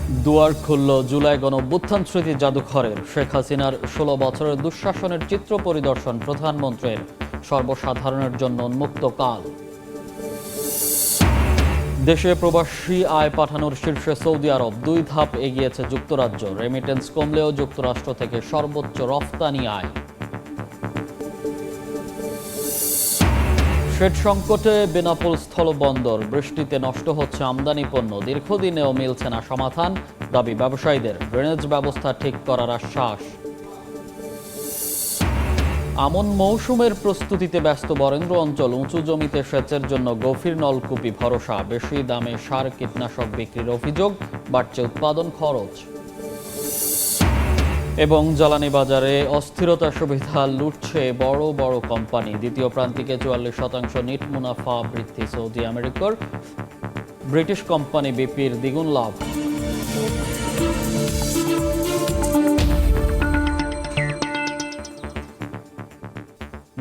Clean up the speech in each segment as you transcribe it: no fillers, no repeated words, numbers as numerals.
দুয়ার খুলল জুলাই গণঅভ্যুত্থান স্মৃতি জাদুঘরের। শেখ হাসিনার ১৬ বছরের দুঃশাসনের চিত্র পরিদর্শন প্রধানমন্ত্রীর। সর্বসাধারণের জন্য উন্মুক্ত কাল। দেশে প্রবাসী আয় পাঠানোর শীর্ষে সৌদি আরব, ২ ধাপ এগিয়েছে যুক্তরাজ্য। রেমিটেন্স কমলেও যুক্তরাষ্ট্র থেকে সর্বোচ্চ রফতানি আয়। শেড সংকটে বেনাপোল স্থলবন্দর, বৃষ্টিতে নষ্ট হচ্ছে আমদানি পণ্য। দীর্ঘদিনেও মিলছে না সমাধান, দাবি ব্যবসায়ীদের। ড্রেনেজ ব্যবস্থা ঠিক করার আশ্বাস। আমন মৌসুমের প্রস্তুতিতে ব্যস্ত বরেন্দ্র অঞ্চল। উঁচু জমিতে সেচের জন্য গভীর নলকূপই ভরসা। বেশি দামে সার কীটনাশক বিক্রির অভিযোগ, বাড়ছে উৎপাদন খরচ। এবং জ্বালানি বাজারে অস্থিরতার সুবিধা লুটছে বড় বড় কোম্পানি। দ্বিতীয় প্রান্তিকে ৪৪% নিট মুনাফা বৃদ্ধি সৌদি আমেরিকার। ব্রিটিশ কোম্পানি বিপির দ্বিগুণ লাভ।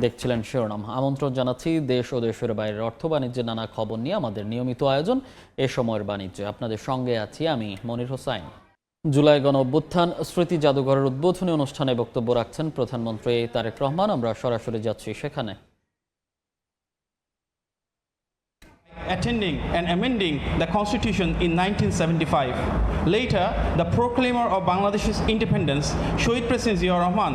দেখছিলেন শিরোনাম। আমন্ত্রণ জানাচ্ছি দেশ ও দেশের বাইরের অর্থ বাণিজ্যের নানা খবর নিয়ে আমাদের নিয়মিত আয়োজন এ সময়ের বাণিজ্য। আপনাদের সঙ্গে আছি আমি মনির হোসাইন। জুলাই গণঅভ্যুত্থান স্মৃতি জাদুঘরের উদ্বোধনী অনুষ্ঠানে বক্তব্য রাখছেন প্রধানমন্ত্রী তারেক রহমান। আমরা সরাসরি যাচ্ছি সেখানে। Attending and amending the constitution in 1975. Later, the proclaimer of Bangladesh's independence, Shohid President Ziaur Rahman,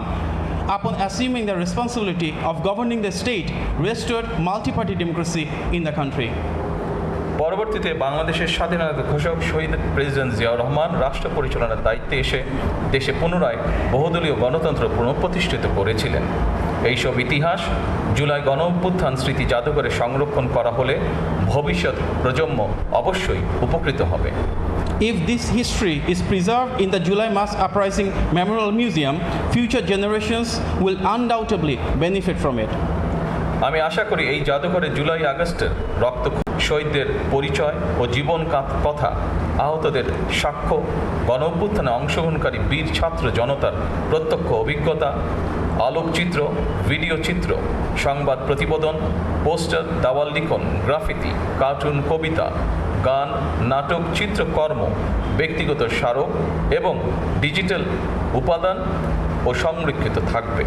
upon assuming the responsibility of governing the state, restored multi-party democracy in the country. পরবর্তীতে বাংলাদেশের স্বাধীনতা ঘোষক শহীদ প্রেসিডেন্ট জিয়াউর রহমান রাষ্ট্র পরিচালনার দায়িত্বে এসে দেশে পুনরায় বহুদলীয় গণতন্ত্র পুনঃপ্রতিষ্ঠিত করেছিলেন। এইসব ইতিহাস জুলাই গণঅভ্যুত্থান স্মৃতি জাদুঘরে সংরক্ষণ করা হলে ভবিষ্যৎ প্রজন্ম অবশ্যই উপকৃত হবে। If this history is preserved in the July Mass Uprising Memorial Museum, future generations will undoubtedly benefit from it. আমি আশা করি এই জাদুঘরে জুলাই আগস্টের রক্ত শহীদদের পরিচয় ও জীবন কথা, আহতদের সাক্ষ্য, গণঅভ্যুত্থানে অংশগ্রহণকারী বীর ছাত্র জনতার প্রত্যক্ষ অভিজ্ঞতা, আলোকচিত্র, ভিডিও চিত্র, সংবাদ প্রতিবেদন, পোস্টার, দেওয়াল লিখন, গ্রাফিতি, কার্টুন, কবিতা, গান, নাটক, চিত্রকর্ম, ব্যক্তিগত স্মারক এবং ডিজিটাল উপাদান ও সংরক্ষিত থাকবে।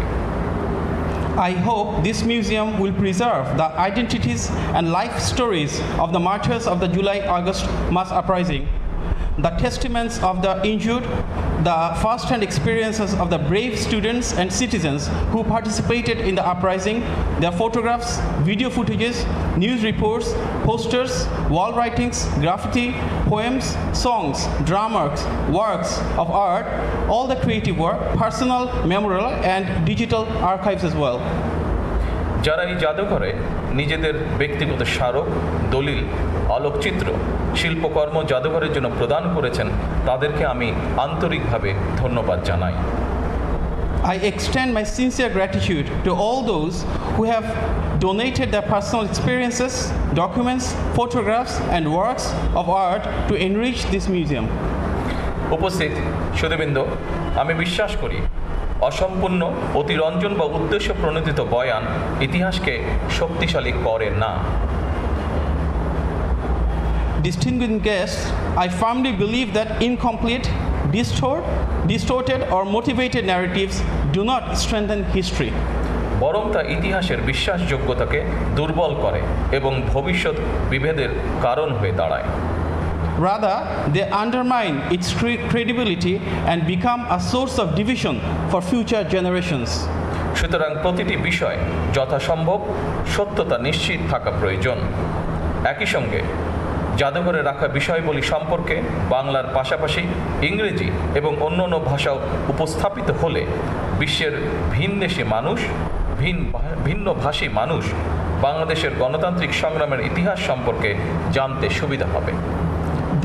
I hope this museum will preserve the identities and life stories of the martyrs of the July-August mass uprising, the testaments of the injured, the first-hand experiences of the brave students and citizens who participated in the uprising, their photographs, video footages, news reports, posters, wall writings, graffiti, poems, songs, dramas, works of art, all the creative work, personal, memorial, and digital archives as well. যারা এই জাদুঘরে নিজেদের ব্যক্তিগত স্মারক, দলিল, আলোকচিত্র, শিল্পকর্ম জাদুঘরের জন্য প্রদান করেছেন তাদেরকে আমি আন্তরিকভাবে ধন্যবাদ জানাই। I extend my sincere gratitude to all those who have donated their personal experiences, documents, photographs, and works of art to enrich this museum. উপস্থিত সুধীবৃন্দ, আমি বিশ্বাস করি অসম্পূর্ণ, অতিরঞ্জন বা উদ্দেশ্য প্রণোদিত বয়ান ইতিহাসকে শক্তিশালী করে না। Distinguished guests, I firmly believe that incomplete, distorted or motivated narratives do not strengthen history. বরং তা ইতিহাসের বিশ্বাসযোগ্যতাকে দুর্বল করে এবং ভবিষ্যৎ বিভেদের কারণ হয়ে দাঁড়ায়। Rather, they undermine its credibility and become a source of division for future generations. সুতরাং প্রতিটি বিষয় যথাসম্ভব সত্যতা নিশ্চিত থাকা প্রয়োজন। একই সঙ্গে জাদুঘরে রাখা বিষয়বলী সম্পর্কে বাংলার পাশাপাশি ইংরেজি এবং অন্যান্য ভাষাও উপস্থাপিত হলে বিশ্বের ভিনদেশী মানুষ, ভিন্নভাষী মানুষ বাংলাদেশের গণতান্ত্রিক সংগ্রামের ইতিহাস সম্পর্কে জানতে সুবিধা হবে।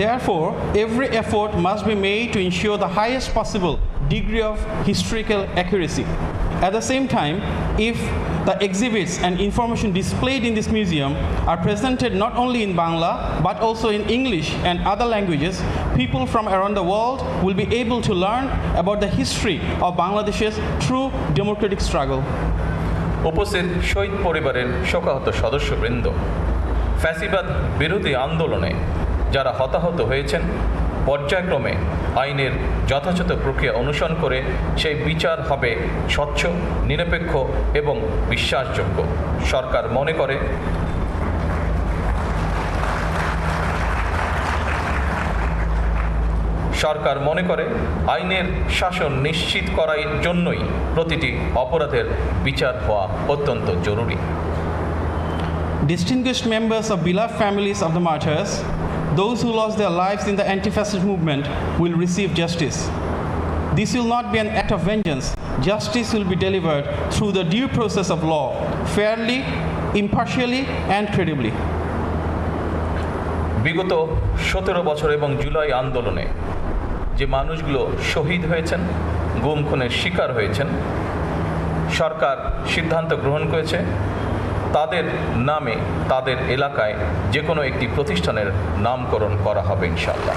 Therefore, every effort must be made to ensure the highest possible degree of historical accuracy. At the same time, if the exhibits and information displayed in this museum are presented not only in Bangla but also in English and other languages, people from around the world will be able to learn about the history of Bangladesh's true democratic struggle. উপস্থিত শহীদ পরিবারের শোকাহত সদস্যবৃন্দ, ফ্যাসিবাদ বিরোধী আন্দোলনে যারা হতাহত হয়েছেন পর্যায়ক্রমে আইনের যথাযথ প্রক্রিয়া অনুসরণ করে সেই বিচার হবে স্বচ্ছ, নিরপেক্ষ এবং বিশ্বাসযোগ্য। সরকার মনে করে আইনের শাসন নিশ্চিত করার জন্যই প্রতিটি অপরাধের বিচার হওয়া অত্যন্ত জরুরি। Distinguished members of beloved families of the martyrs, those who lost their lives in the anti-fascist movement will receive justice. This will not be an act of vengeance. Justice will be delivered through the due process of law, fairly, impartially, and credibly. বিগত 17 বছর এবং জুলাই আন্দোলনে যে মানুষগুলো শহীদ হয়েছেন, গুম খুনের শিকার হয়েছেন, সরকার সিদ্ধান্ত গ্রহণ করেছে তাদের নামে তাদের এলাকায় যে কোনো একটি প্রতিষ্ঠানের নামকরণ করা হবে ইনশাআল্লাহ।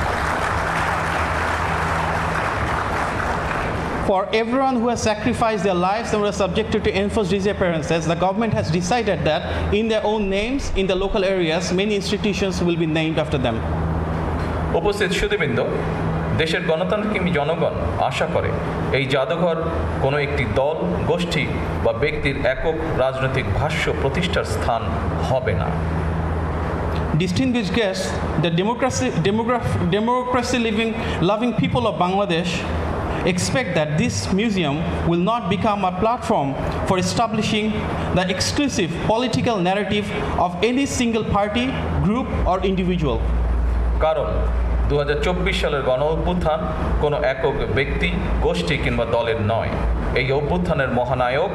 For everyone who has sacrificed their lives and were subjected to enforced disappearances, the government has decided that in their own names, in the local areas, many institutions will be named after them. উপস্থিত সুধীবৃন্দ, দেশের গণতান্ত্রিক জনগণ আশা করে এই জাদুঘর কোনো একটি দল, গোষ্ঠী বা ব্যক্তির একক রাজনৈতিক ভাষ্য প্রতিষ্ঠার স্থান হবে না। Distinguished guests, the democracy-loving people of Bangladesh expect that this museum will not become a platform for establishing the exclusive political narrative of any single party, group or individual. কারণ 2024 সালের গণ অভ্যুত্থান কোনো একক ব্যক্তি, গোষ্ঠী কিংবা দলের নয়। এই অভ্যুত্থানের মহানায়ক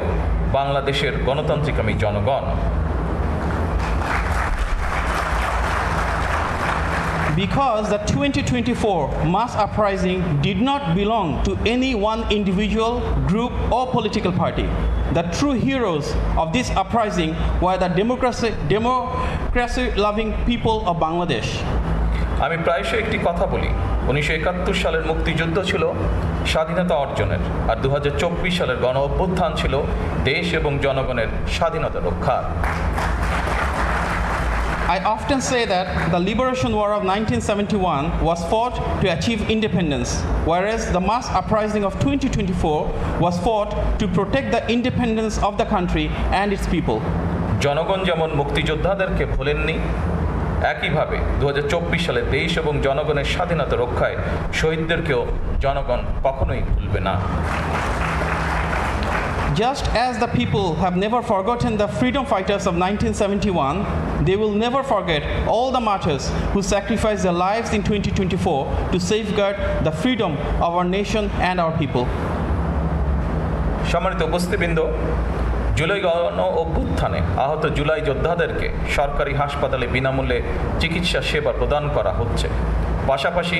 বাংলাদেশের গণতান্ত্রিকামী জনগণ। Because the 2024 mass uprising did not belong to any one individual, group or political party. The true heroes of this uprising were the democracy-loving people of Bangladesh. আমি প্রায়শই একটি কথা বলি, 1971 সালের মুক্তিযুদ্ধ ছিল স্বাধীনতা অর্জনের, আর 2024 সালের গণ অভ্যুত্থান ছিল দেশ এবং জনগণের স্বাধীনতা রক্ষার। I often say that the Liberation War of 1971 was fought to achieve independence, whereas the mass uprising of 2024 was fought to protect the independence of the country and its people. জনগণ যেমন মুক্তিযোদ্ধাদেরকে ভোলেননি, একইভাবে 2024 সালে দেশ এবং জনগণের স্বাধীনতা রক্ষায় শহীদদেরকেও জনগণ কখনোই ভুলবে না। Just as the people have never forgotten the freedom fighters of 1971, they will never forget all the martyrs who sacrificed their lives in 2024 to safeguard the freedom of our nation and our people. সম্মানিত উপস্থিতবৃন্দ, জুলাই গণ অভ্যুত্থানে আহত জুলাই যোদ্ধাদেরকে সরকারি হাসপাতালে বিনামূল্যে চিকিৎসা সেবা প্রদান করা হচ্ছে। পাশাপাশি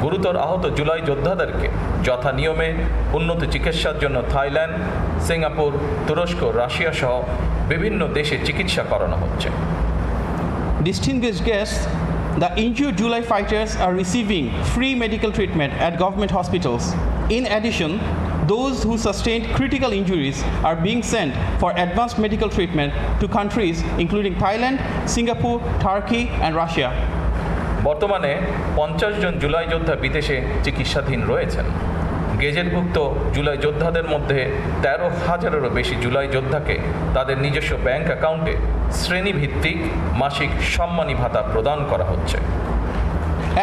গুরুতর আহত জুলাই যোদ্ধাদেরকে যথা নিয়মে উন্নত চিকিৎসার জন্য থাইল্যান্ড, সিঙ্গাপুর, তুরস্ক, রাশিয়া সহ বিভিন্ন দেশে চিকিৎসা করানো হচ্ছে। Distinguished guests, the injured July fighters are receiving free medical treatment at government hospitals. In addition, those who sustained critical injuries are being sent for advanced medical treatment to countries including Thailand, Singapore, Turkey, and Russia. বর্তমানে 50 জন জুলাই যোদ্ধা বিদেশে চিকিৎসাধীন রয়েছেন। গেজেটভুক্ত জুলাই যোদ্ধাদের মধ্যে 13,000-এরও বেশি জুলাই যোদ্ধাকে তাদের নিজস্ব ব্যাংক অ্যাকাউন্টে শ্রেণীভিত্তিক মাসিক সম্মানী ভাতা প্রদান করা হচ্ছে।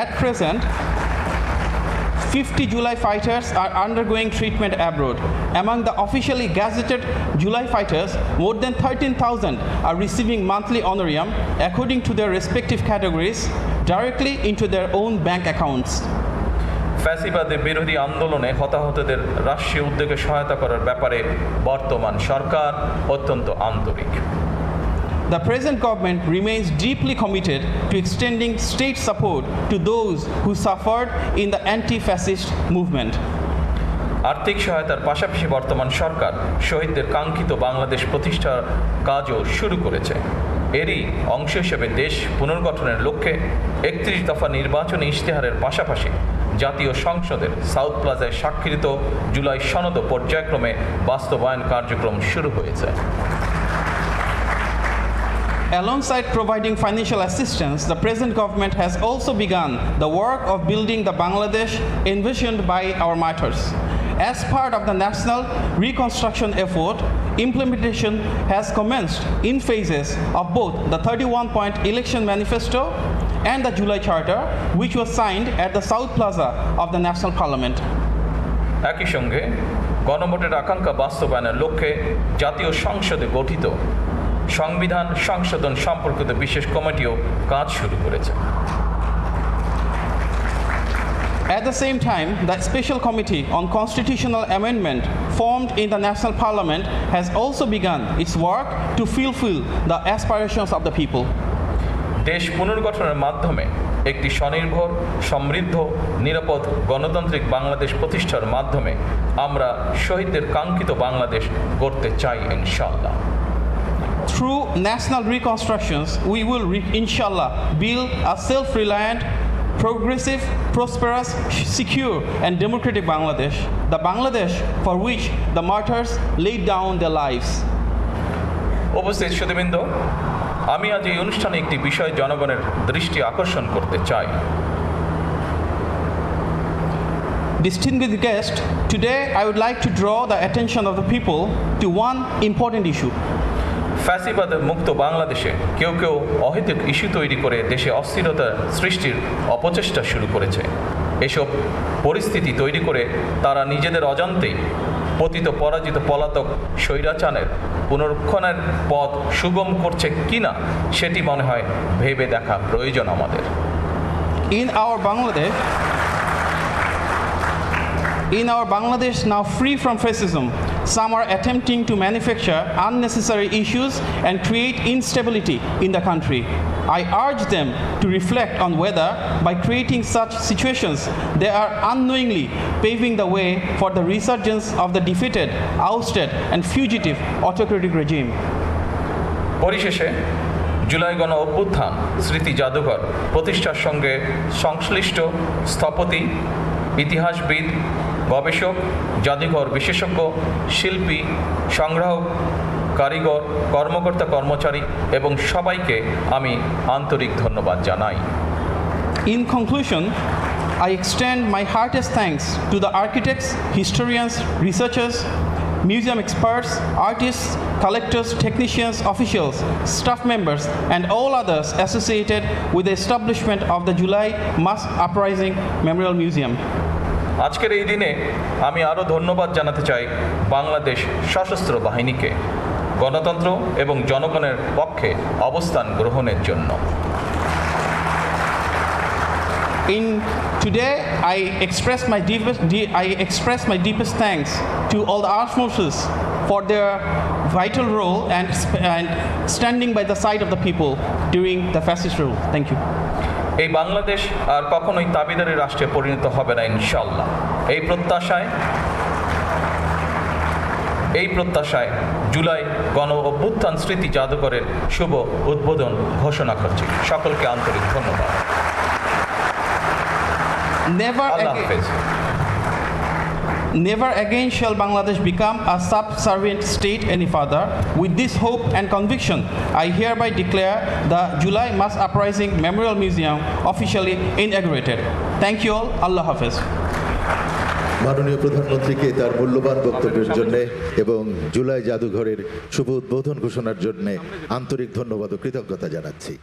At present, 50 July fighters are undergoing treatment abroad. Among the officially gazetted July fighters, more than 13,000 are receiving monthly honorarium according to their respective categories directly into their own bank accounts. ফ্যাসিবাদের বিরোধী আন্দোলনে হতাহতদের রাষ্ট্রীয় উদ্যোগে সহায়তা করার ব্যাপারে বর্তমান সরকার অত্যন্ত আন্তরিক। The present government remains deeply committed to extending state support to those who suffered in the anti-fascist movement. আর্থিক সহায়তার পাশাপাশি বর্তমান সরকার শহীদদের কাঙ্ক্ষিত বাংলাদেশ প্রতিষ্ঠার কাজও শুরু করেছে। এরই অংশ হিসেবে দেশ পুনর্গঠনের লক্ষ্যে 31 দফা নির্বাচনী ইশতেহারের পাশাপাশি জাতীয় সংসদের সাউথ প্লাজায় স্বাক্ষরিত জুলাই সনদ পর্যায়ক্রমে বাস্তবায়ন কার্যক্রম শুরু হয়েছে। Alongside providing financial assistance, the present government has also begun the work of building the Bangladesh envisioned by our martyrs. As part of the national reconstruction effort, implementation has commenced in phases of both the 31-point election manifesto and the July Charter, which was signed at the South Plaza of the National Parliament. একই সঙ্গে গণভোটের আকাঙ্ক্ষা বাস্তবায়নের লক্ষ্যে জাতীয় সংসদে গঠিত সংবিধান সংশোধন সম্পর্কিত বিশেষ কমিটিও কাজ শুরু করেছে। At the same time, the Special Committee on Constitutional Amendment formed in the National Parliament has also begun its work to fulfill the aspirations of the people. দেশ পুনর্গঠনের মাধ্যমে একটি স্বনির্ভর, সমৃদ্ধ, নিরাপদ গণতান্ত্রিক বাংলাদেশ প্রতিষ্ঠার মাধ্যমে আমরা শহীদদের কাঙ্ক্ষিত বাংলাদেশ গড়তে চাই ইনশাআল্লাহ। Through national reconstructions, we will inshallah build a self-reliant, progressive, prosperous, secure and democratic Bangladesh, the Bangladesh for which the martyrs laid down their lives. উপস্থিত সুধীবৃন্দ, আমি আজ এই অনুষ্ঠানে একটি বিষয় জনগণের দৃষ্টি আকর্ষণ করতে চাই। Distinguished guests, today I would like to draw the attention of the people to one important issue. ফ্যাসিবাদ মুক্ত বাংলাদেশে কেউ কেউ অহেতুক ইস্যু তৈরি করে দেশে অস্থিরতা সৃষ্টির অপচেষ্টা শুরু করেছে। এসব পরিস্থিতি তৈরি করে তারা নিজেদের অজান্তেই পতিত পরাজিত পলাতক স্বৈরাচারের পুনরুত্থানের পথ সুগম করছে কিনা সেটি মনে হয় ভেবে দেখা প্রয়োজন আমাদের। In our Bangladesh now free from fascism, some are attempting to manufacture unnecessary issues and create instability in the country. I urge them to reflect on whether, by creating such situations, they are unknowingly paving the way for the resurgence of the defeated, ousted, and fugitive autocratic regime. পরিশেষে জুলাই গণ অভ্যুত্থান স্মৃতি জাদুঘর প্রতিষ্ঠার সঙ্গে সংশ্লিষ্ট স্থপতি, ইতিহাসবিদ, গবেষক, জাদুঘর বিশেষজ্ঞ, শিল্পী, সংগ্রাহক, কারিগর, কর্মকর্তা কর্মচারী এবং সবাইকে আমি আন্তরিক ধন্যবাদ জানাই। In conclusion, I extend my heartiest thanks to the architects, historians, researchers, museum experts, artists, collectors, technicians, officials, staff members, and all others associated with the establishment of the July Mass Uprising Memorial Museum. আজকের এই দিনে আমি আরও ধন্যবাদ জানাতে চাই বাংলাদেশ সশস্ত্র বাহিনীকে গণতন্ত্র এবং জনগণের পক্ষে অবস্থান গ্রহণের জন্য। Today, I express my deepest thanks to all the armed forces for their vital role and standing by the side of the people during the fascist rule. Thank you. এই বাংলাদেশ আর কখনোই তাবিদারি রাষ্ট্রে পরিণত হবে না ইনশাআল্লাহ। এই প্রত্যাশায় জুলাই গণ অভ্যুত্থান স্মৃতি জাদুঘরের শুভ উদ্বোধন ঘোষণা করছি। সকলকে আন্তরিক ধন্যবাদ। Never again shall Bangladesh become a subservient state any further. With this hope and conviction, I hereby declare the July Mass Uprising Memorial Museum officially inaugurated. Thank you all. Allah Hafiz. মাননীয় প্রধানমন্ত্রীকে তার মূল্যবান বক্তব্যের জন্য এবং জুলাই জাদুঘরের শুভ উদ্বোধন ঘোষণার জন্য আন্তরিক ধন্যবাদ ও কৃতজ্ঞতা জানাচ্ছি।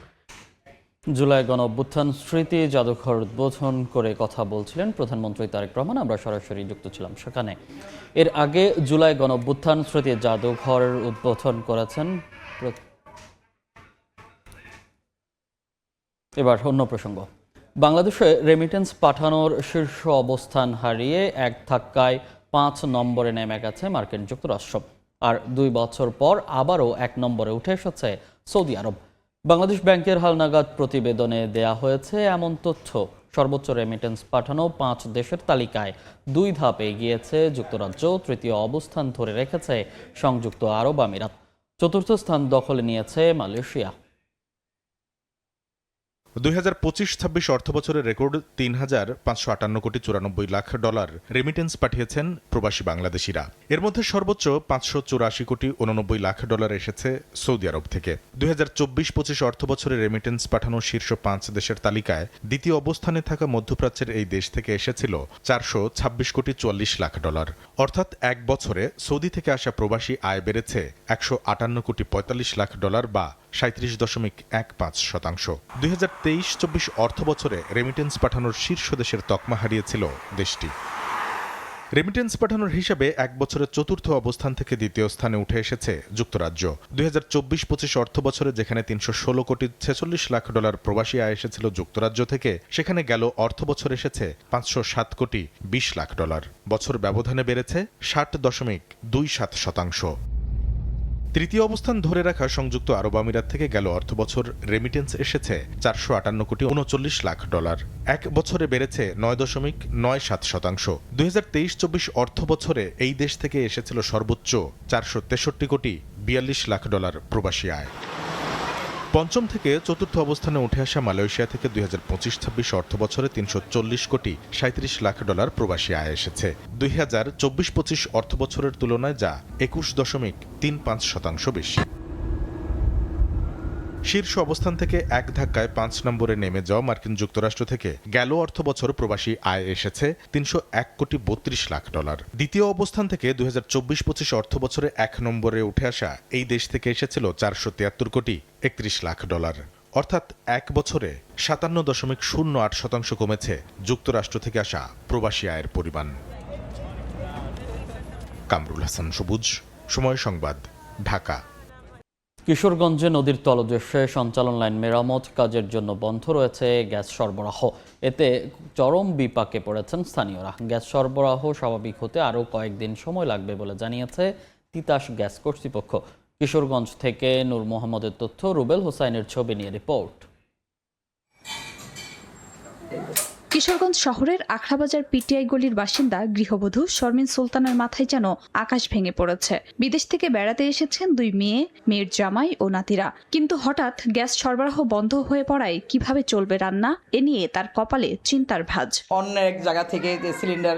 জুলাই গণ অভ্যুত্থান স্মৃতি জাদুঘর উদ্বোধন করে কথা বলছিলেন প্রধানমন্ত্রী তারেক রহমান। আমরা সরাসরি যুক্ত ছিলাম সেখানে। এর আগে জুলাই গণ অভ্যুত্থান স্মৃতি জাদুঘর উদ্বোধন করেছেন। এবার অন্য প্রসঙ্গ। বাংলাদেশে রেমিটেন্স পাঠানোর শীর্ষ অবস্থান হারিয়ে এক ধাক্কায় 5 নম্বরে নেমে গেছে মার্কিন যুক্তরাষ্ট্র। আর 2 বছর পর আবারও 1 নম্বরে উঠে এসেছে সৌদি আরব। বাংলাদেশ ব্যাংকের হালনাগাদ প্রতিবেদনে দেয়া হয়েছে এমন তথ্য। সর্বোচ্চ রেমিটেন্স পাঠানো 5 দেশের তালিকায় 2 ধাপে এগিয়েছে যুক্তরাজ্য, তৃতীয় অবস্থান ধরে রেখেছে সংযুক্ত আরব আমিরাত, চতুর্থ স্থান দখলে নিয়েছে মালয়েশিয়া। 2025-26 অর্থবছরের রেকর্ড $3,558 কোটি 94 লাখ ডলার রেমিটেন্স পাঠিয়েছেন প্রবাসী বাংলাদেশিরা। এর মধ্যে সর্বোচ্চ $584 কোটি 89 লাখ ডলার এসেছে সৌদি আরব থেকে। 2024-25 অর্থবছরে রেমিটেন্স পাঠানো শীর্ষ 5 দেশের তালিকায় দ্বিতীয় অবস্থানে থাকা মধ্যপ্রাচ্যের এই দেশ থেকে এসেছিল $426 কোটি 44 লাখ ডলার। অর্থাৎ এক বছরে সৌদি থেকে আসা প্রবাসী আয় বেড়েছে $158 কোটি 45 লাখ ডলার বা 37.15%। 2023-24 অর্থবছরে রেমিটেন্স পাঠানোর শীর্ষ দেশের তকমা হারিয়েছিল দেশটি। রেমিটেন্স পাঠানোর হিসাবে এক বছরের চতুর্থ অবস্থান থেকে দ্বিতীয় স্থানে উঠে এসেছে যুক্তরাজ্য। 2024-25 অর্থবছরে যেখানে $316 কোটি 46 লাখ ডলার প্রবাসী আয় এসেছিল যুক্তরাজ্য থেকে, সেখানে গেল অর্থবছর এসেছে $507 কোটি 20 লাখ ডলার। বছর ব্যবধানে বেড়েছে 60.27%। তৃতীয় অবস্থান ধরে রাখা সংযুক্ত আরব আমিরাত থেকে গেল অর্থবছর রেমিটেন্স এসেছে $458 কোটি 39 লাখ ডলার। এক বছরে বেড়েছে 9.97%। 2023-24 অর্থবছরে এই দেশ থেকে এসেছিল সর্বোচ্চ $463 কোটি 42 লাখ ডলার প্রবাসী আয়। পঞ্চম থেকে চতুর্থ অবস্থানে উঠে আসা মালয়েশিয়া থেকে 2025-26 অর্থবছরে $340 কোটি 37 লাখ ডলার প্রবাসী আয় এসেছে। 2024-25 অর্থবছরের তুলনায় যা 21.35% বেশি। শীর্ষ অবস্থান থেকে এক ধাক্কায় 5 নম্বরে নেমে যাওয়া মার্কিন যুক্তরাষ্ট্র থেকে গেল অর্থবছর প্রবাসী আয় এসেছে $301 কোটি 32 লাখ ডলার। দ্বিতীয় অবস্থান থেকে 2024-25 অর্থবছরে 1 নম্বরে উঠে আসা এই দেশ থেকে এসেছিল $473 কোটি 31 লাখ ডলার। অর্থাৎ এক বছরে 57.08% কমেছে যুক্তরাষ্ট্র থেকে আসা প্রবাসী আয়ের পরিমাণ। কামরুল হাসান সবুজ, সময় সংবাদ, ঢাকা। কিশোরগঞ্জে নদীর তলদেশে সঞ্চালন লাইন মেরামত কাজের জন্য বন্ধ রয়েছে গ্যাস সরবরাহ। এতে চরম বিপাকে পড়েছেন স্থানীয়রা। গ্যাস সরবরাহ স্বাভাবিক হতে আরও কয়েকদিন সময় লাগবে বলে জানিয়েছে তিতাস গ্যাস কর্তৃপক্ষ। কিশোরগঞ্জ থেকে নূর মোহাম্মদের তথ্য, রুবেল হোসাইনের ছবি নিয়ে রিপোর্ট। কিশোরগঞ্জ শহরের আখড়াবাজার পিটিআই গলির বাসিন্দা গৃহবধূ শর্মিন সুলতানের মাথায় যেন আকাশ ভেঙে পড়েছে। বিদেশ থেকে বেড়াতে এসেছেন 2 মেয়ে, মেয়ের জামাই ও নাতিরা। কিন্তু হঠাৎ গ্যাস সরবরাহ বন্ধ হয়ে পড়ায় কিভাবে চলবে রান্না, এ নিয়ে তার কপালে চিন্তার ভাঁজ। অন্য এক জায়গা থেকে যে সিলিন্ডার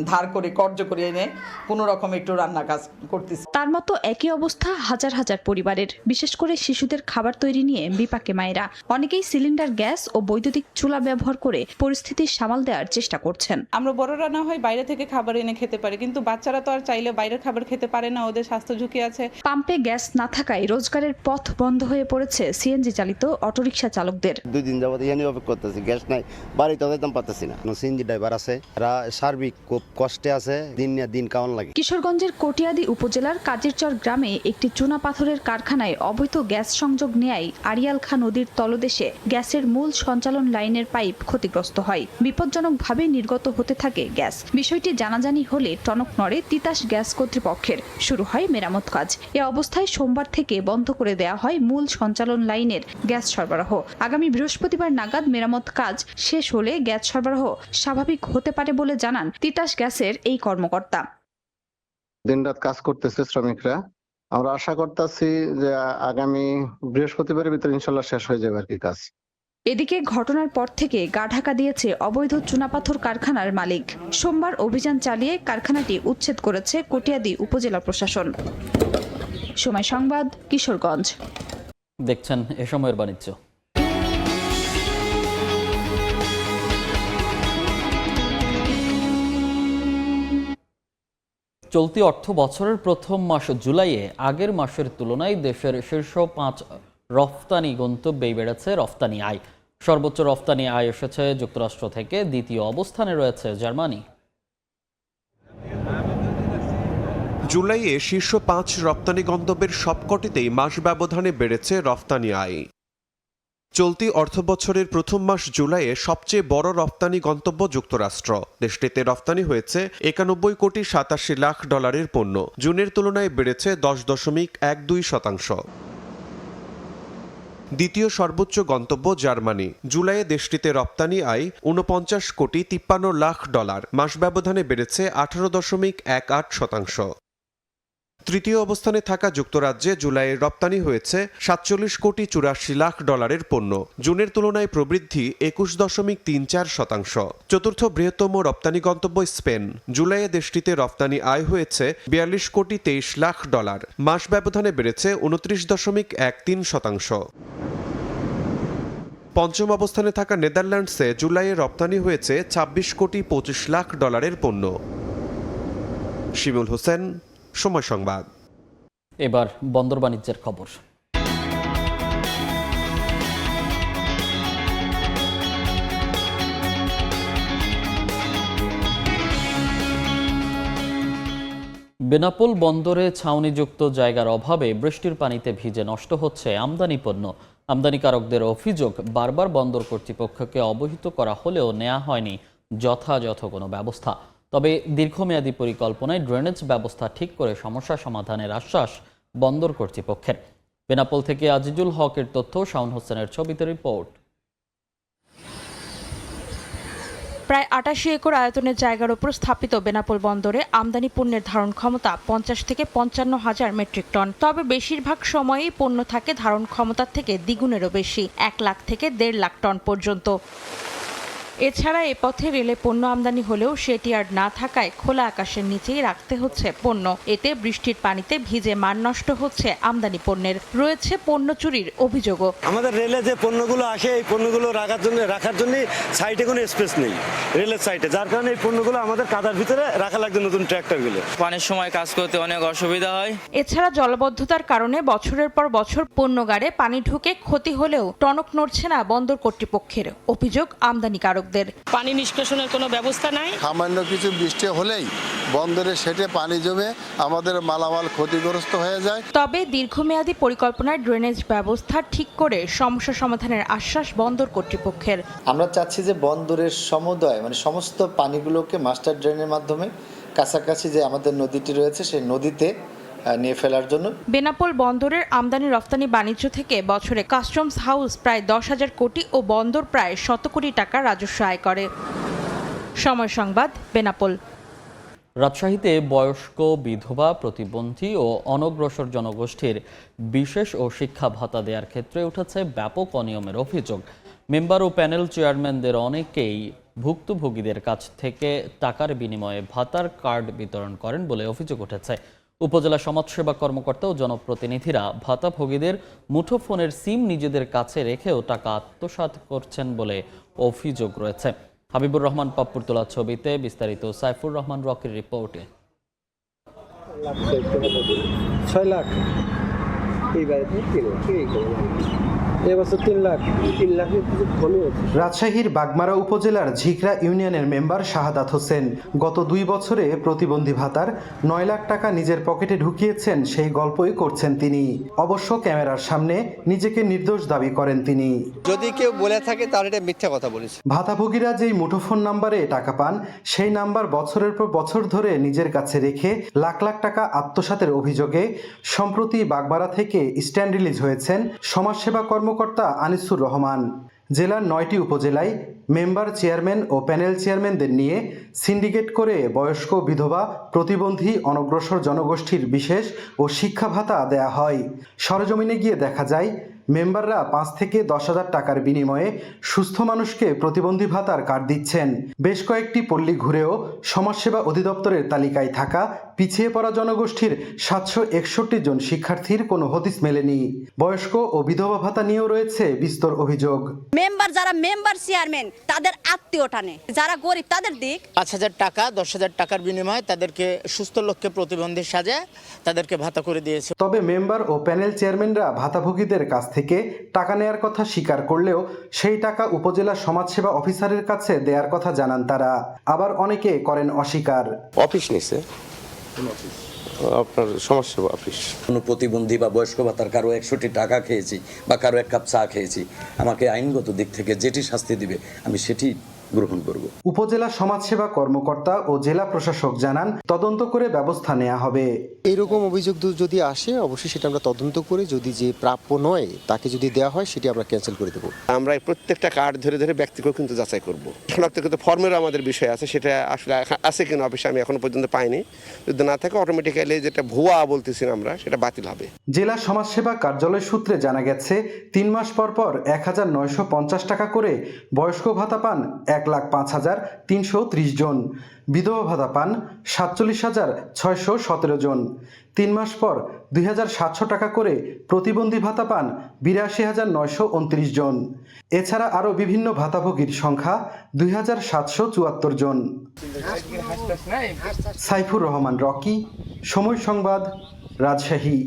ধার করে কর্জ করে এনে কোনো রকম একটু রান্না কাজ করতেছে। তার মতো একই অবস্থা হাজার হাজার পরিবারের, বিশেষ করে শিশুদের খাবার তৈরি নিয়ে বিপাকে মায়েরা। অনেকেই সিলিন্ডার গ্যাস ও বৈদ্যুতিক চুলা ব্যবহার করে পরিস্থিতি সামাল দেওয়ার চেষ্টা করছেন। আমরা বড়রা না হয় বাইরে থেকে খাবার এনে খেতে পারি, কিন্তু বাচ্চারা তো আর চাইলে বাইরের খাবার খেতে পারে না, ওদের স্বাস্থ্য ঝুঁকি আছে। পাম্পে গ্যাস না থাকায় রোজগারের পথ বন্ধ হয়ে পড়েছে সিএনজি চালিত অটোরিকশা চালকদের। 2 দিন যাবত ইয়ানি অপেক্ষা করতেছি, গ্যাস নাই, বাড়িতে যেতাম পারতেছি না। সিএনজি ড্রাইভার আছে, এরা সার্বিক খুব কষ্টে আছে, দিন নিয়ে দিন কাউন লাগে। কিশোরগঞ্জের কটিয়াদি উপজেলার কাজিরচর গ্রামে একটি চুনা পাথরের কারখানায় অবৈধ গ্যাস সংযোগ নেয়ায় আড়িয়াল খাঁ নদীর তলদেশে গ্যাসের মূল সঞ্চালন লাইনের পাইপ ক্ষতিগ্রস্ত হয়। বিপজ্জনকভাবে নির্গত হতে থাকে গ্যাস। বিষয়টি জানাজানি হলে টনক নড়ে তিতাস গ্যাস কর্তৃপক্ষের। শুরু হয় মেরামত কাজ। এ অবস্থায় সোমবার থেকে বন্ধ করে দেওয়া হয় মূল সঞ্চালন লাইনের গ্যাস সরবরাহ। আগামী বৃহস্পতিবার নাগাদ মেরামত কাজ শেষ হলে গ্যাস সরবরাহ স্বাভাবিক হতে পারে বলে জানান তিতাস গ্যাসের এই কর্মকর্তা। দিনরাত কাজ করতেছে শ্রমিকরা। আমরা আশা করতেছি যে আগামী বৃহস্পতিবারের ভিতরে ইনশাল্লাহ শেষ হয়ে যাবে আর কি কাজ। এদিকে ঘটনার পর থেকে গা ঢাকা দিয়েছে অবৈধ চুনাপাথর কারখানার মালিক। সোমবার অভিযান চালিয়ে কারখানাটি উচ্ছেদ করেছে কটিয়াদি উপজেলা প্রশাসন। সময় সংবাদ, কিশোরগঞ্জ। দেখছেন এ সময়ের বাণিজ্য। চলতি অর্থ বছরের প্রথম মাস জুলাইয়ে আগের মাসের তুলনায় দেশের শীর্ষ 5 রফতানি গন্তব্যেই বেড়েছে রফতানি আয়। সর্বোচ্চ রফতানি আয় এসেছে যুক্তরাষ্ট্র থেকে, দ্বিতীয় অবস্থানে রয়েছে জার্মানি। জুলাইয়ে শীর্ষ 5 রপ্তানি গন্তব্যের সবকটিতেই মাস ব্যবধানে বেড়েছে রফতানি আয়। চলতি অর্থবছরের প্রথম মাস জুলাইয়ে সবচেয়ে বড় রফতানি গন্তব্য যুক্তরাষ্ট্র। দেশটিতে রফতানি হয়েছে 91 কোটি 87 লাখ ডলারের পণ্য। জুনের তুলনায় বেড়েছে 10.12%। দ্বিতীয় সর্বোচ্চ গন্তব্য জার্মানি। জুলাইয়ে দেশটিতে রপ্তানি আয় 49 কোটি 53 লাখ ডলার, মাস ব্যবধানে বেড়েছে 18.18%। তৃতীয় অবস্থানে থাকা যুক্তরাজ্যে জুলাইয়ে রপ্তানি হয়েছে 47 কোটি 84 লাখ ডলারের পণ্য, জুনের তুলনায় প্রবৃদ্ধি 21.34%। চতুর্থ বৃহত্তম রপ্তানি গন্তব্য স্পেন, জুলাইয়ে দেশটিতে রপ্তানি আয় হয়েছে 42 কোটি 23 লাখ ডলার, মাস ব্যবধানে বেড়েছে 29.13%। পঞ্চম অবস্থানে থাকা নেদারল্যান্ডসে জুলাইয়ে রপ্তানি হয়েছে 26 কোটি 25 লাখ ডলারের পণ্য। শিমুল হোসেন, সময় সংবাদ। এবার বন্দর বাণিজ্যের খবর। বেনাপোল বন্দরে ছাউনিযুক্ত জায়গার অভাবে বৃষ্টির পানিতে ভিজে নষ্ট হচ্ছে আমদানি পণ্য। আমদানিকারকদের অভিযোগ, বারবার বন্দর কর্তৃপক্ষকে অবহিত করা হলেও নেওয়া হয়নি যথাযথ কোনো ব্যবস্থা। তবে দীর্ঘমেয়াদী পরিকল্পনায় ড্রেনেজ ব্যবস্থা ঠিক করে সমস্যা সমাধানের আশ্বাস বন্দর কর্তৃপক্ষের। বেনাপোল থেকে আজিজুল হকের তথ্য, শাওন হোসেনের ছবিতে রিপোর্ট। প্রায় ৮৮ একর আয়তনের জায়গার উপর স্থাপিত বেনাপোল বন্দরে আমদানি পণ্যের ধারণ ক্ষমতা ৫০ থেকে ৫৫ হাজার মেট্রিক টন। তবে বেশিরভাগ সময়েই পণ্য থাকে ধারণ ক্ষমতার থেকে দ্বিগুণেরও বেশি, ১ লাখ থেকে ১.৫ লাখ টন পর্যন্ত। এছাড়া এ পথে রেলে পণ্য আমদানি হলেও সেটি আর না থাকায় খোলা আকাশের নিচেই রাখতে হচ্ছে পণ্য। এতে বৃষ্টির পানিতে ভিজে মান নষ্ট হচ্ছে আমদানি পণ্যের। রয়েছে পণ্য চুরির অভিযোগও। আমাদের রেলে যে পণ্যগুলো আসে এই পণ্যগুলো রাখার জন্য সাইটে কোনো স্পেস নেই রেলের সাইটে, যার কারণে এই পণ্যগুলো আমাদের কাদার ভিতরে রাখা লাগবে নতুন ট্র্যাক্টরগুলো। পানির সময় কাজ করতে অনেক অসুবিধা হয়। এছাড়া জলবদ্ধতার কারণে বছরের পর বছর পণ্যগাড়ে পানি ঢুকে ক্ষতি হলেও টনক নড়ছে না বন্দর কর্তৃপক্ষের। অভিযোগ আমদানিকারক। পানি নিষ্কাশনের কোনো ব্যবস্থা নাই। সামান্য কিছু বৃষ্টি হলেই বন্দরে সেটে পানি জমে আমাদের মালামাল ক্ষতিগ্রস্ত হয়ে যায়। তবে দীর্ঘমেয়াদী পরিকল্পনায় ড্রেনেজ ব্যবস্থা ঠিক করে সমস্যা সমাধানের আশ্বাস বন্দর কর্তৃপক্ষের। আমরা চাচ্ছি যে বন্দরের সমুদয় সমস্ত পানিগুলোকে মাস্টার ড্রেনের মাধ্যমে কাছাকাছি যে আমাদের নদীটি রয়েছে সেই নদীতে নিয়ে ফেলার জন্য। বেনাপোল বন্দরের আমদানি রপ্তানি বাণিজ্য থেকে বছরে কাস্টমস হাউস প্রায় ১০,০০০ কোটি ও বন্দর প্রায় ১০০ কোটি টাকা রাজস্ব আয় করে। সময় সংবাদ, বেনাপোল। রাজশাহীতে বয়স্ক, বিধবা, প্রতিবন্ধী ও অনগ্রসর জনগোষ্ঠীর বিশেষ ও শিক্ষা ভাতা দেওয়ার ক্ষেত্রে উঠেছে ব্যাপক অনিয়মের অভিযোগ। মেম্বার ও প্যানেল চেয়ারম্যানদের অনেকেই ভুক্তভোগীদের কাছ থেকে টাকার বিনিময়ে ভাতার কার্ড বিতরণ করেন বলে অভিযোগ উঠেছে। উপজেলা সমাজসেবা কর্মকর্তা ও জনপ্রতিনিধিরা ভাতাভোগীদের মুঠোফোনের সিম নিজেদের কাছে রেখেও টাকা আত্মসাৎ করছেন বলে অভিযোগ রয়েছে। হাবিবুর রহমান পাপ্পুর তোলা ছবিতে বিস্তারিত সাইফুর রহমান রকির রিপোর্টে। ৬ লাখ এবছর ৩ লাখ রাজশাহীর বাগমারা উপজেলার ঝিকরা ইউনিয়নের মেম্বার শাহাদাত হোসেন গত ২ বছরে প্রতিবন্ধী ভাতার ৯ লাখ টাকা নিজের পকেটে ঢুকিয়েছেন, সেই গল্পই করছেন তিনি। অবশ্য ক্যামেরার সামনে নিজেকে নির্দোষ দাবি করেন তিনি। যদি কেউ বলে থাকে তাহলে এটা মিথ্যা কথা বলেছে। ভাতাভোগীরা যেই মুঠোফোন নাম্বারে টাকা পান সেই নাম্বার বছরের পর বছর ধরে নিজের কাছে রেখে লাখ লাখ টাকা আত্মসাতের অভিযোগে সম্প্রতি বাগমারা থেকে স্ট্যান্ড রিলিজ হয়েছেন সমাজসেবা কর্মকর্তা আনিসুর রহমান। জেলার ৯টি উপজেলায় মেম্বার, চেয়ারম্যান ও প্যানেল চেয়ারম্যানদের নিয়ে সিন্ডিকেট করে বয়স্ক, বিধবা, প্রতিবন্ধী, অনগ্রসর জনগোষ্ঠীর বিশেষ ও শিক্ষা ভাতা দেয়া হয়। সরেজমিনে গিয়ে দেখা যায় মেম্বাররা ৫ থেকে ১০,০০০ টাকার বিনিময়ে সুস্থ মানুষকে প্রতিবন্ধী ভাতার কার্ড দিচ্ছেন। বেশ কয়েকটি পল্লী ঘুরেও সমাজসেবা অধিদপ্তরের তালিকায় থাকা পিছিয়ে পড়া জনগোষ্ঠীর ৭৬১ জন শিক্ষার্থীর কোনো হদিস মেলেনি। বয়স্ক ও বিধবা ভাতা নিয়েও রয়েছে বিস্তর অভিযোগ। মেম্বার যারা মেম্বার, চেয়ারম্যান তাদের আত্মীয় টানে, যারা গরিব তাদের দিক ৫,০০০ টাকা ১০,০০০ টাকার বিনিময়ে তাদেরকে সুস্থ লোককে প্রতিবন্ধী সাজে তাদেরকে ভাতা করে দিয়েছে। তবে মেম্বার ও প্যানেল চেয়ারম্যানরা ভাতাভোগীদের কাছ থেকে টাকা নেয়ার কথা স্বীকার করলেও সেই টাকা উপজেলা সমাজসেবা অফিসারের কাছে দেওয়ার কথা জানান তারা। আবার অনেকে করেন অস্বীকার। অফিস নিছে, আপনার সমাজসেবা অফিস। কোনো প্রতিবন্ধী বা বয়স্ক ভাতার কারো ১০০টি টাকা খেয়েছি বা কারো ১ কাপ চা খেয়েছি, আমাকে আইনগত দিক থেকে যেটি শাস্তি দিবে আমি সেটি গ্রহণ করব। উপজেলা সমাজসেবা কর্মকর্তা ও জেলা প্রশাসক জানান, তদন্ত করে ব্যবস্থা নেওয়া হবে। এরকম অভিযোগ যদি আসে অবশ্যই সেটা আমরা তদন্ত করে যদি যে প্রাপ্য নয় তাকে যদি দেওয়া হয় সেটি আমরা ক্যান্সেল করে দেবো। আমরা প্রত্যেকটা কার্ড ধরে ধরে ব্যক্তিকেও কিন্তু যাচাই করব। শনাক্তকৃত ফর্মের আমাদের বিষয় আছে, সেটা আসলে আছে কিনা অফিসে আমি এখনো পর্যন্ত পাইনি। যদি না থাকে অটোমেটিক্যালি যেটা ভুয়া বলতেছি আমরা সেটা বাতিল হবে। জেলা সমাজসেবা কার্যালয় সূত্রে জানা গেছে, 3 মাস পর পর 1950 টাকা করে বয়স্ক ভাতা পান 1,05,330 জন, বিধবা ভাতা পান 47,617 জন। 3 মাস পর 2,700 টাকা করে প্রতিবন্ধী ভাতা পান 82,929 জন। এছাড়া আরও বিভিন্ন ভাতাভোগীর সংখ্যা 2,774 জন। সাইফুর রহমান রকি, সময় সংবাদ, রাজশাহী।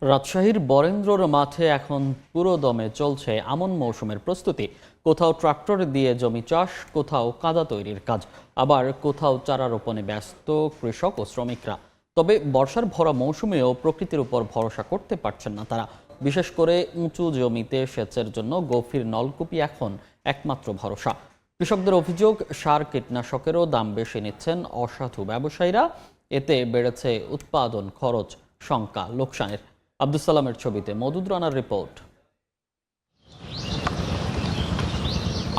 রাজশাহীর বরেন্দ্রর মাঠে এখন পুরো দমে চলছে আমন মৌসুমের প্রস্তুতি। কোথাও ট্রাক্টর দিয়ে জমি চাষ, কোথাও কাদা তৈরির কাজ, আবার কোথাও চারা রোপণে ব্যস্ত কৃষক ও শ্রমিকরা। তবে বর্ষার ভরা মৌসুমেও প্রকৃতির উপর ভরসা করতে পারছেন না তারা। বিশেষ করে উঁচু জমিতে সেচের জন্য গভীর নলকূপই এখন একমাত্র ভরসা। কৃষকদের অভিযোগ, সার কীটনাশকেরও দাম বেশি নিচ্ছেন অসাধু ব্যবসায়ীরা। এতে বেড়েছে উৎপাদন খরচ, শঙ্কা লোকসানের। আব্দুল সালামের ছবিতে মদুদ রানার রিপোর্ট।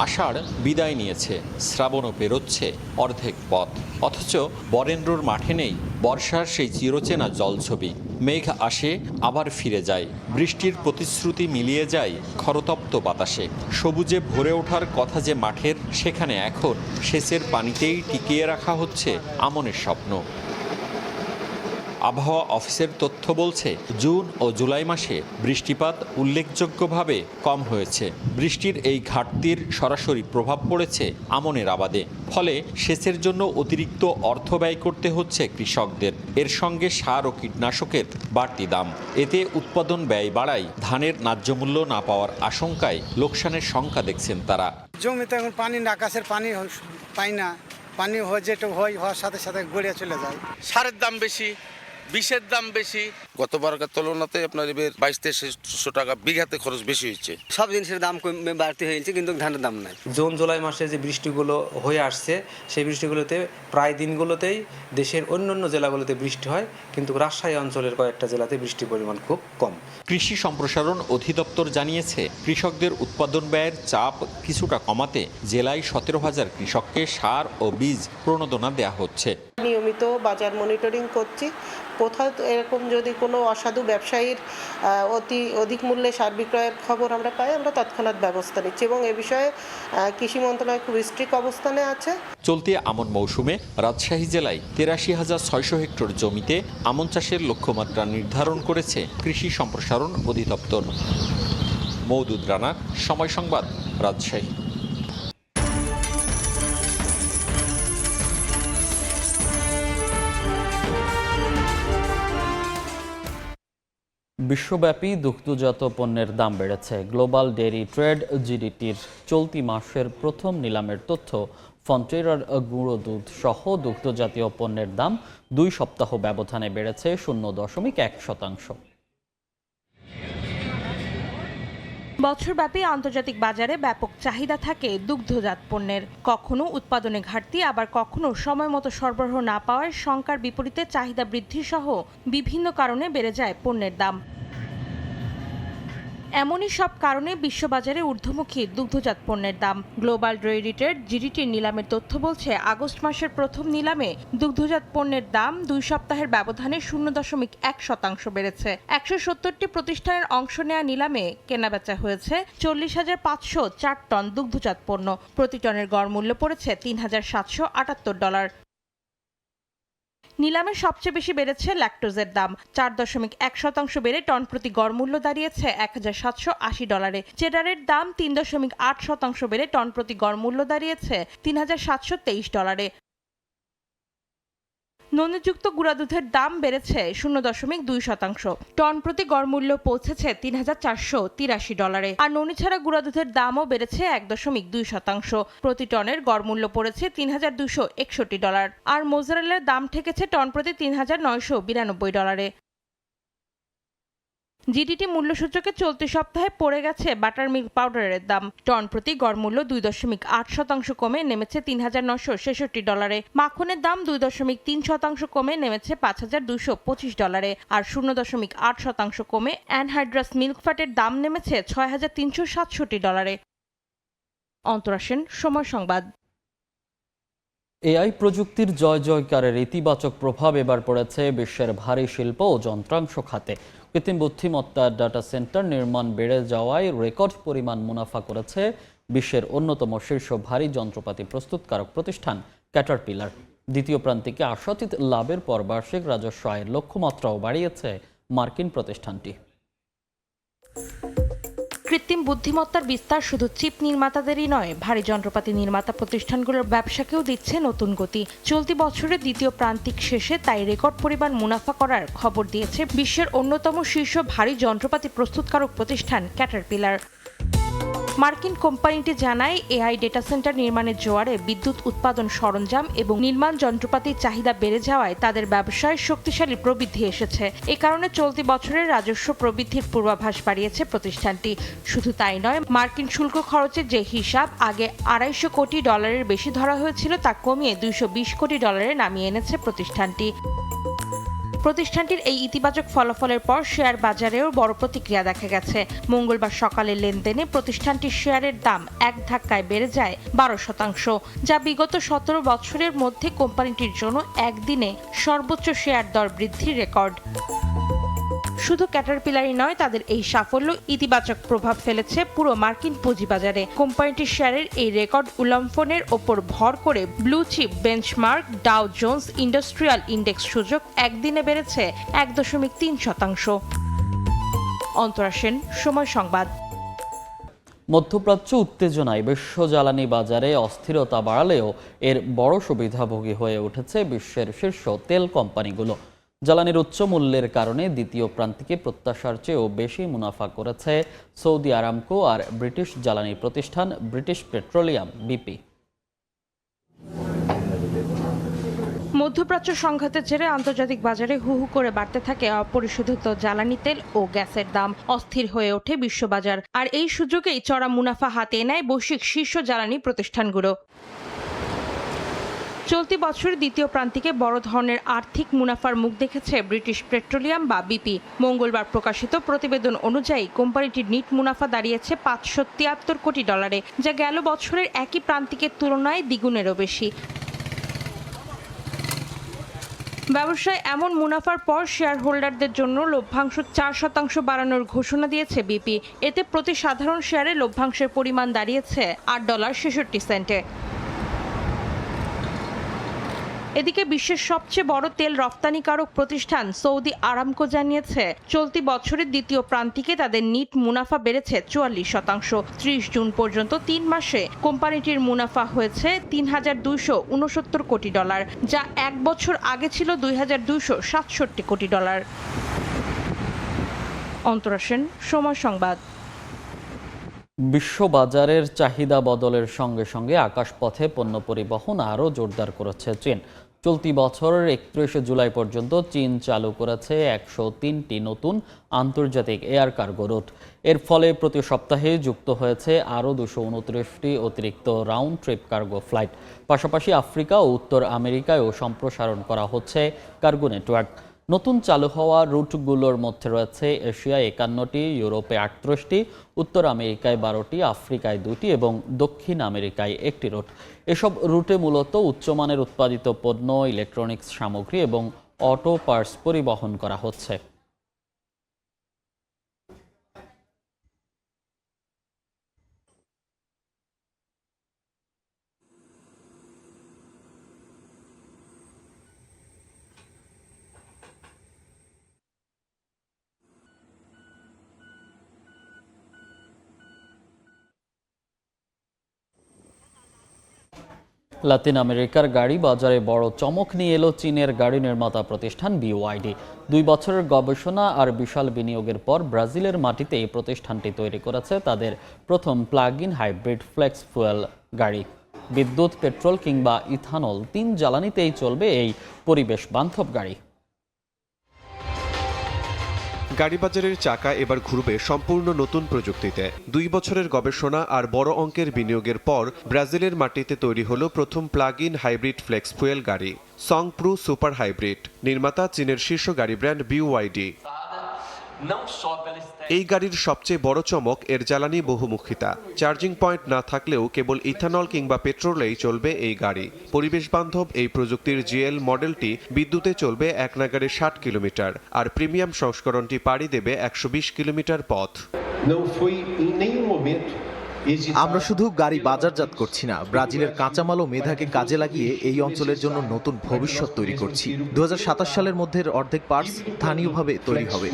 আষাঢ় বিদায় নিয়েছে, শ্রাবণও পেরোচ্ছে অর্ধেক পথ, অথচ বরেন্দ্রর মাঠে নেই বর্ষার সেই চিরচেনা জলছবি। মেঘ আসে আবার ফিরে যায়, বৃষ্টির প্রতিশ্রুতি মিলিয়ে যায় খরতপ্ত বাতাসে। সবুজে ভরে ওঠার কথা যে মাঠের, সেখানে এখন সেচের পানিতেই টিকিয়ে রাখা হচ্ছে আমনের স্বপ্ন। আবহাওয়া অফিসের তথ্য বলছে, জুন ও জুলাই মাসে বৃষ্টিপাত উল্লেখযোগ্যভাবে কম হয়েছে। বৃষ্টির এই ঘাটতির সরাসরি প্রভাব পড়েছে আমনের আবাদে। ফলে সেচের জন্য অতিরিক্ত অর্থ ব্যয় করতে হচ্ছে কৃষকদের। এর সঙ্গে সার ও কীটনাশকের বাড়তি দাম। এতে উৎপাদন ব্যয় বাড়ায় ধানের ন্যায্য মূল্য না পাওয়ার আশঙ্কায় লোকসানের শঙ্কা দেখছেন তারা। জমিতে এখন পানি না, গাছের পানি পাই না, পানি যেটা হওয়ার সাথে সাথে গড়িয়ে চলে যায়। সারের দাম বেশি, বিষের দাম বেশি। গতবারকার তুলনাতে আপনার এবার 2200-2300 টাকা বিঘাতে খরচ বেশি হচ্ছে। সব জিনিসের দাম বাড়তি হয়েছে, কিন্তু ধানের দাম নাই। জুন জুলাই মাসে যে বৃষ্টিগুলো হয়ে আসছে, সেই বৃষ্টিগুলোতে প্রায় দিনগুলোতেই দেশের অন্যান্য জেলাগুলোতে বৃষ্টি হয়, কিন্তু রাজশাহী অঞ্চলের কয়েকটা জেলাতে বৃষ্টির পরিমাণ খুব কম। কৃষি সম্প্রসারণ অধিদপ্তর জানিয়েছে, কৃষকদের উৎপাদন ব্যয়ের চাপ কিছুটা কমাতে জেলায় 17,000 কৃষককে সার ও বীজ প্রণোদনা দেওয়া হচ্ছে। নিয়মিত বাজার মনিটরিং করছি। কোথাও এরকম যদি কোনো অসাধু ব্যবসায়ীর অধিক মূল্যে সার বিক্রয়ের খবর আমরা পাই, আমরা তৎক্ষণাৎ ব্যবস্থা নিচ্ছি এবং এ বিষয়ে কৃষি মন্ত্রণালয় খুব স্ট্রিক্ট অবস্থানে আছে। চলতি আমন মৌসুমে রাজশাহী জেলায় 83,600 হেক্টর জমিতে আমন চাষের লক্ষ্যমাত্রা নির্ধারণ করেছে কৃষি সম্প্রসারণ অধিদপ্তর। মওদুদ রানা, সময় সংবাদ, রাজশাহী। বিশ্বব্যাপী দুগ্ধজাত পণ্যের দাম বেড়েছে। গ্লোবাল ডেইরি ট্রেড জিডিটির চলতি মাসের প্রথম নিলামের তথ্য, ফন্টেরার গুঁড়ো দুধ সহ দুগ্ধজাতীয় পণ্যের দাম 2 সপ্তাহ ব্যবধানে বেড়েছে 0.1%। বছরব্যাপী আন্তর্জাতিক বাজারে ব্যাপক চাহিদা থাকে দুগ্ধজাত পণ্যের। কখনো উৎপাদনে ঘাটতি, আবার কখনো সময় মতো সরবরাহ না পাওয়ার শঙ্কার বিপরীতে চাহিদা বৃদ্ধি সহ বিভিন্ন কারণে বেড়ে যায় পণ্যের দাম। এমনই সব কারণে বিশ্ববাজারে ঊর্ধ্বমুখী দুগ্ধজাত পণ্যের দাম। গ্লোবাল ডেইরি ট্রেড জিডিটির নিলামের তথ্য বলছে, আগস্ট মাসের প্রথম নিলামে দুগ্ধজাত পণ্যের দাম 2 সপ্তাহের ব্যবধানে 0.1% বেড়েছে। 170টি প্রতিষ্ঠানের অংশ নেওয়া নিলামে কেনাবেচা হয়েছে 40,504 টন দুগ্ধজাত পণ্য। প্রতি টনের গড় মূল্য পড়েছে $3,778। নিলামে সবচেয়ে বেশি বেড়েছে ল্যাকটোজের দাম, 4.1% বেড়ে টন প্রতি গড় মূল্য দাঁড়িয়েছে $1,780। চেডারের দাম 3.8% বেড়ে টন প্রতি গড় মূল্য দাঁড়িয়েছে $3,723। ননিযুক্ত গুঁড়া দুধের দাম বেড়েছে 0.2%। টন প্রতি গড় মূল্য পৌঁছেছে $3,483, আর ননি ছাড়া গুঁড়া দুধের দামও বেড়েছে 1.2%। প্রতি টনের গড় মূল্য পড়েছে $3,261, আর মোজারেলার দাম ঠেকেছে টন প্রতি $3,992। জিডিটি মূল্যসূচকে চলতি সপ্তাহে পড়ে গেছে বাটার মিল্ক পাউডারের দাম। টন প্রতি গড় মূল্য 2.8% কমে নেমেছে $3,966। মাখনের দাম 2.3% কমে নেমেছে $5,225, আর 0.8% কমে অ্যানহাইড্রাস মিল্ক ফ্যাটের দাম নেমেছে $6,367। অন্তরা সেন, সময় সংবাদ। এআই প্রযুক্তির জয় জয়কারের ইতিবাচক প্রভাব এবার পড়েছে বিশ্বের ভারী শিল্প ও যন্ত্রাংশ খাতে। কৃত্রিম বুদ্ধিমত্তার ডাটা সেন্টার নির্মাণ বেড়ে যাওয়ায় রেকর্ড পরিমাণ মুনাফা করেছে বিশ্বের অন্যতম শীর্ষ ভারী যন্ত্রপাতি প্রস্তুতকারক প্রতিষ্ঠান ক্যাটারপিলার। দ্বিতীয় প্রান্তিকে আশাতীত লাভের পর বার্ষিক রাজস্ব আয়ের লক্ষ্যমাত্রাও বাড়িয়েছে মার্কিন প্রতিষ্ঠানটি। কৃত্রিম বুদ্ধিমত্তার বিস্তার শুধু চিপ নির্মাতাদেরই নয়, ভারী যন্ত্রপাতি নির্মাতা প্রতিষ্ঠানগুলোর ব্যবসাকেও দিচ্ছে নতুন গতি। চলতি বছরের দ্বিতীয় প্রান্তিক শেষে তাই রেকর্ড পরিমাণ মুনাফা করার খবর দিয়েছে বিশ্বের অন্যতম শীর্ষ ভারী যন্ত্রপাতি প্রস্তুতকারক প্রতিষ্ঠান ক্যাটারপিলার। মার্কিন কোম্পানিটি জানায়, এআই ডেটা সেন্টার নির্মাণের জোয়ারে বিদ্যুৎ উৎপাদন সরঞ্জাম এবং নির্মাণ যন্ত্রপাতির চাহিদা বেড়ে যাওয়ায় তাদের ব্যবসায় শক্তিশালী প্রবৃদ্ধি এসেছে। এ কারণে চলতি বছরের রাজস্ব প্রবৃদ্ধির পূর্বাভাস বাড়িয়েছে প্রতিষ্ঠানটি। শুধু তাই নয়, মার্কিন শুল্ক খরচের যে হিসাব আগে $250 কোটি বেশি ধরা হয়েছিল তা কমিয়ে $220 কোটি নামিয়ে এনেছে প্রতিষ্ঠানটি। প্রতিষ্ঠানটির এই ইতিবাচক ফলাফলের পর শেয়ার বাজারেও বড় প্রতিক্রিয়া দেখা গেছে। মঙ্গলবার সকালের লেনদেনে প্রতিষ্ঠানটির শেয়ারের দাম এক ধাক্কায় বেড়ে যায় 12%, যা বিগত 17 বছরের মধ্যে কোম্পানিটির জন্য একদিনে সর্বোচ্চ শেয়ার দর বৃদ্ধির রেকর্ড। শুধু ক্যাটারপিলারই নয়, তাদের এই সাফল্য ইতিবাচক প্রভাব ফেলেছে পুরো মার্কিন পুঁজিবাজারে। কোম্পানিটির শেয়ারের এই রেকর্ড উল্লঙ্ঘনের ওপর ভর করে blue chip benchmark Dow Jones industrial index সূচক একদিনে বেড়েছে 1.3%। অন্তরা সেন, সময় সংবাদ। মধ্যপ্রাচ্য উত্তেজনায় বিশ্ব জ্বালানি বাজারে অস্থিরতা বাড়ালেও এর বড় সুবিধাভোগী হয়ে উঠেছে বিশ্বের শীর্ষ তেল কোম্পানিগুলো। জ্বালানির উচ্চ মূল্যের কারণে দ্বিতীয় প্রান্তিকে প্রত্যাশার চেয়েও বেশি মুনাফা করেছে সৌদি আরামকো আর ব্রিটিশ জ্বালানি প্রতিষ্ঠান ব্রিটিশ পেট্রোলিয়াম বিপি। মধ্যপ্রাচ্য সংঘাতের জেরে আন্তর্জাতিক বাজারে হু হু করে বাড়তে থাকে অপরিশোধিত জ্বালানি তেল ও গ্যাসের দাম। অস্থির হয়ে ওঠে বিশ্ববাজার, আর এই সুযোগেই চড়া মুনাফা হাতে নেয় বৈশ্বিক শীর্ষ জ্বালানি প্রতিষ্ঠানগুলো। চলতি বছরের দ্বিতীয় প্রান্তিকে বড় ধরনের আর্থিক মুনাফার মুখ দেখেছে ব্রিটিশ পেট্রোলিয়াম বা বিপি। মঙ্গলবার প্রকাশিত প্রতিবেদন অনুযায়ী কোম্পানিটির নিট মুনাফা দাঁড়িয়েছে $573 কোটি, যা গেল বছরের একই প্রান্তিকের তুলনায় দ্বিগুণেরও বেশি। ব্যবসায় এমন মুনাফার পর শেয়ার হোল্ডারদের জন্য লভ্যাংশ 4% বাড়ানোর ঘোষণা দিয়েছে বিপি। এতে প্রতি সাধারণ শেয়ারে লভ্যাংশের পরিমাণ দাঁড়িয়েছে $8.66। এদিকে বিশ্বের সবচেয়ে বড় তেল রপ্তানিকারক প্রতিষ্ঠান সৌদি আরামকো জানিয়েছে, চলতি বছরের দ্বিতীয় প্রান্তিকে তাদের নিট মুনাফা বেড়েছে 44%। 30 জুন পর্যন্ত 3 মাসে কোম্পানিটির মুনাফা হয়েছে $3,269 কোটি, যা এক বছর আগে ছিল $2,267 কোটি। অন্তরা সেন, সময় সংবাদ। বিশ্ববাজারের চাহিদা বদলের সঙ্গে সঙ্গে আকাশপথে পণ্য পরিবহন আরও জোরদার করেছে চীন। চলতি বছরের 31 জুলাই পর্যন্ত চীন চালু করেছে 103টি নতুন আন্তর্জাতিক এয়ার কার্গো রুট। এর ফলে প্রতি সপ্তাহে যুক্ত হয়েছে আরও 229টি অতিরিক্ত রাউন্ড ট্রিপ কার্গো ফ্লাইট। পাশাপাশি আফ্রিকা ও উত্তর আমেরিকায়ও সম্প্রসারণ করা হচ্ছে কার্গো নেটওয়ার্ক। নতুন চালু হওয়া রুটগুলোর মধ্যে রয়েছে এশিয়ায় 51টি, ইউরোপে 38টি, উত্তর আমেরিকায় 12টি, আফ্রিকায় 2টি এবং দক্ষিণ আমেরিকায় 1টি রুট। এসব রুটে মূলত উচ্চমানের উৎপাদিত পণ্য, ইলেকট্রনিক্স সামগ্রী এবং অটো পার্টস পরিবহন করা হচ্ছে। লাতিন আমেরিকার গাড়ি বাজারে বড় চমক নিয়ে এলো চীনের গাড়ি নির্মাতা প্রতিষ্ঠান BYD। 2 বছরের গবেষণা আর বিশাল বিনিয়োগের পর ব্রাজিলের মাটিতে এই প্রতিষ্ঠানটি তৈরি করেছে তাদের প্রথম plug in hybrid flex fuel গাড়ি। বিদ্যুৎ, পেট্রোল কিংবা ইথানল 3 জ্বালানিতেই চলবে এই পরিবেশ বান্ধব গাড়ি। গাড়ি বাজারের চাকা এবার ঘুরবে সম্পূর্ণ নতুন প্রযুক্তিতে। 2 বছরের গবেষণা আর বড় অঙ্কের বিনিয়োগের পর ব্রাজিলের মাটিতে তৈরি হলো প্রথম plug in hybrid flex fuel গাড়ি সংপ্রু সুপার হাইব্রিড। নির্মাতা চীনের শীর্ষ গাড়ি ব্র্যান্ড BYD। এই গাড়ির সবচেয়ে বড় চমক এর জ্বালানি বহুমুখিতা। চার্জিং পয়েন্ট না থাকলেও কেবল ইথানল কিংবা পেট্রোলেই চলবে এই গাড়ি। পরিবেশ বান্ধব এই প্রযুক্তির GL মডেলটি বিদ্যুতে চলবে এক নাগাড়ে 60 কিলোমিটার, আর প্রিমিয়াম সংস্করণটি পাড়ি দেবে 120 কিলোমিটার পথ। আমরা শুধু গাড়ি বাজারজাত করছি না, ব্রাজিলের কাঁচামাল ও মেধাকে কাজে লাগিয়ে এই অঞ্চলের জন্য নতুন ভবিষ্যৎ তৈরি করছি। 2027 সালের মধ্যে অর্ধেক পার্টস স্থানীয়ভাবে তৈরি হবে।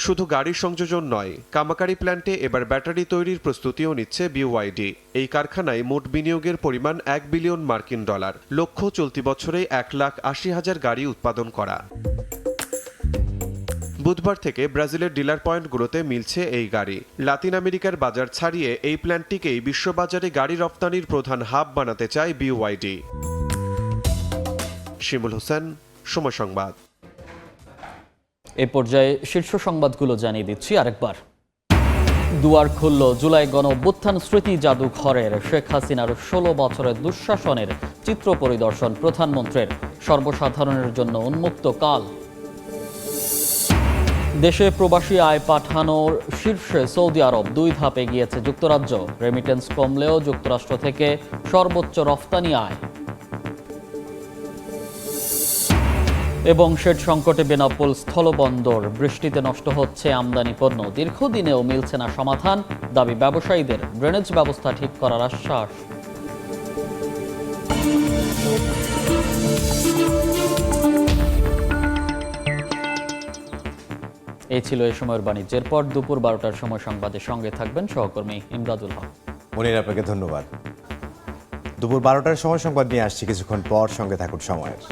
শুধু গাড়ির সংযোজন নয়, কামাকারি প্ল্যান্টে এবার ব্যাটারি তৈরির প্রস্তুতিও নিচ্ছে BYD। এই কারখানায় মোট বিনিয়োগের পরিমাণ $1 বিলিয়ন মার্কিন। লক্ষ্য চলতি বছরে 1,80,000 গাড়ি উৎপাদন করা। বুধবার থেকে ব্রাজিলের ডিলার পয়েন্টগুলোতে মিলছে এই গাড়ি। লাতিন আমেরিকার বাজার ছাড়িয়ে এই প্ল্যান্টটিকেই বিশ্ববাজারে গাড়ি রপ্তানির প্রধান হাব বানাতে চায় BYD। শিমুল হোসেন, সময় সংবাদ। এ পর্যায়ে শীর্ষ সংবাদগুলো জানিয়ে দিচ্ছি আরেকবার। দুয়ার খুলল জুলাই গণঅভ্যুত্থান স্মৃতি জাদুঘরের। শেখ হাসিনার 16 বছরের দুঃশাসনের চিত্র পরিদর্শন প্রধানমন্ত্রীর। সর্বসাধারণের জন্য উন্মুক্ত কাল। দেশে প্রবাসী আয় পাঠানোর শীর্ষে সৌদি আরব, 2 ধাপে গিয়েছে যুক্তরাজ্য। রেমিটেন্স কমলেও যুক্তরাষ্ট্র থেকে সর্বোচ্চ রফতানি আয়। এবং শেড সংকটে বেনাপোল স্থলবন্দর। বৃষ্টিতে নষ্ট হচ্ছে আমদানি পণ্য। দীর্ঘদিনেও মিলছে না সমাধান, দাবি ব্যবসায়ীদের। ড্রেনেজ ব্যবস্থা ঠিক করার আশ্বাস। এই ছিল এই সময়ের বাণিজ্যের পর। দুপুর 12টার সময় সংবাদের সঙ্গে থাকবেন সহকর্মী ইমদাদুল হক। মনির, আপনাকে ধন্যবাদ। দুপুর 12টার সময় সংবাদ নিয়ে আসছি কিছুক্ষণ পর, সঙ্গে থাকুন সময়ের।